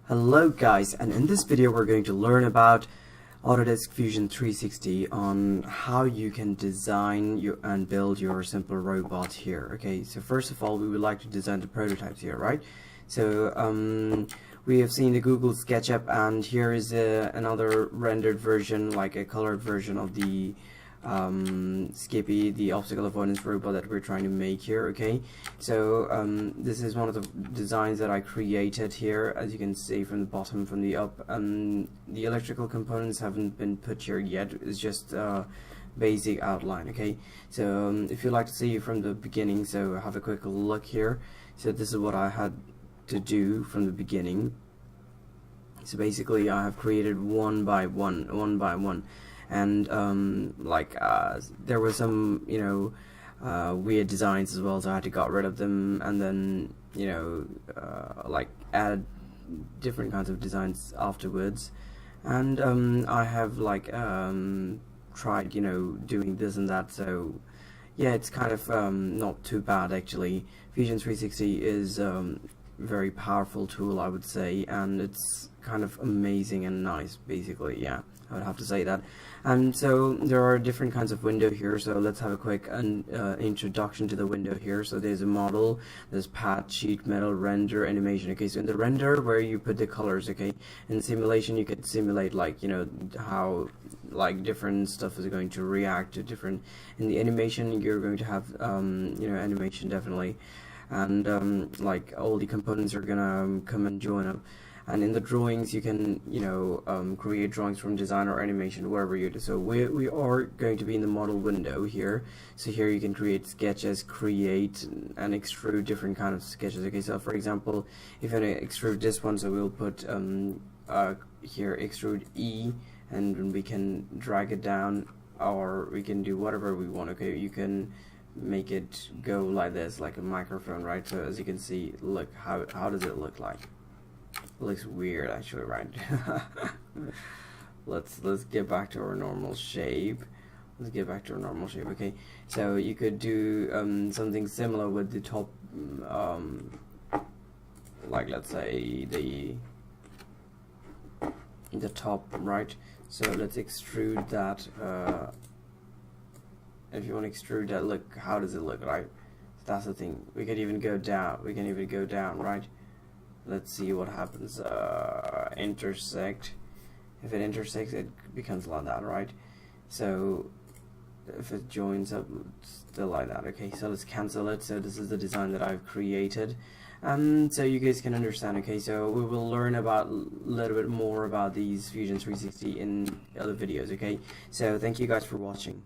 Hello guys, and in this video we're going to learn about Autodesk Fusion 360 on how you can design and build your simple robot here. Okay, so first of all we would like to design the prototypes here, right? So we have seen the Google SketchUp, and here is another rendered version, like a colored version of the Skippy, the obstacle avoidance robot that we're trying to make here. Okay, so this is one of the designs that I created here, as you can see from the bottom, from the up. The electrical components haven't been put here yet, it's just basic outline. Okay, so if you'd like to see from the beginning, so have a quick look here. So this is what I had to do from the beginning. So basically I have created one by one, and there were some weird designs as well, so I had to get rid of them, and then add different kinds of designs afterwards. And I have tried doing this and that, so yeah, it's kind of not too bad actually. Fusion 360 is very powerful tool, I would say, and it's kind of amazing and nice, basically. Yeah, I would have to say that. And so there are different kinds of window here, so let's have a quick introduction to the window here. So there's a model, there's path, sheet metal, render, animation. Okay, so in the render, where you put the colors. Okay, in simulation you could simulate how different stuff is going to react to different. In the animation you're going to have animation, definitely, and all the components are gonna come and join up. And in the drawings you can create drawings from design or animation, wherever you do. So we are going to be in the model window here. So here you can create sketches, create and extrude different kind of sketches. Okay, so for example, if I extrude this one, so we'll put here extrude E, and we can drag it down, or we can do whatever we want. Okay, you can make it go like this, like a microphone, right? So as you can see, look, how does it look like? It looks weird actually, right? let's get back to our normal shape. Okay, so you could do something similar with the top, let's say the top, right? So let's extrude that. If you want to extrude that, look, how does it look, right? That's the thing. We can even go down, right? Let's see what happens. Intersect. If it intersects, it becomes like that, right? So if it joins up, still like that. Okay, so let's cancel it. So this is the design that I've created, so you guys can understand. Okay, so we will learn about a little bit more about these Fusion 360 in other videos. Okay, so thank you guys for watching.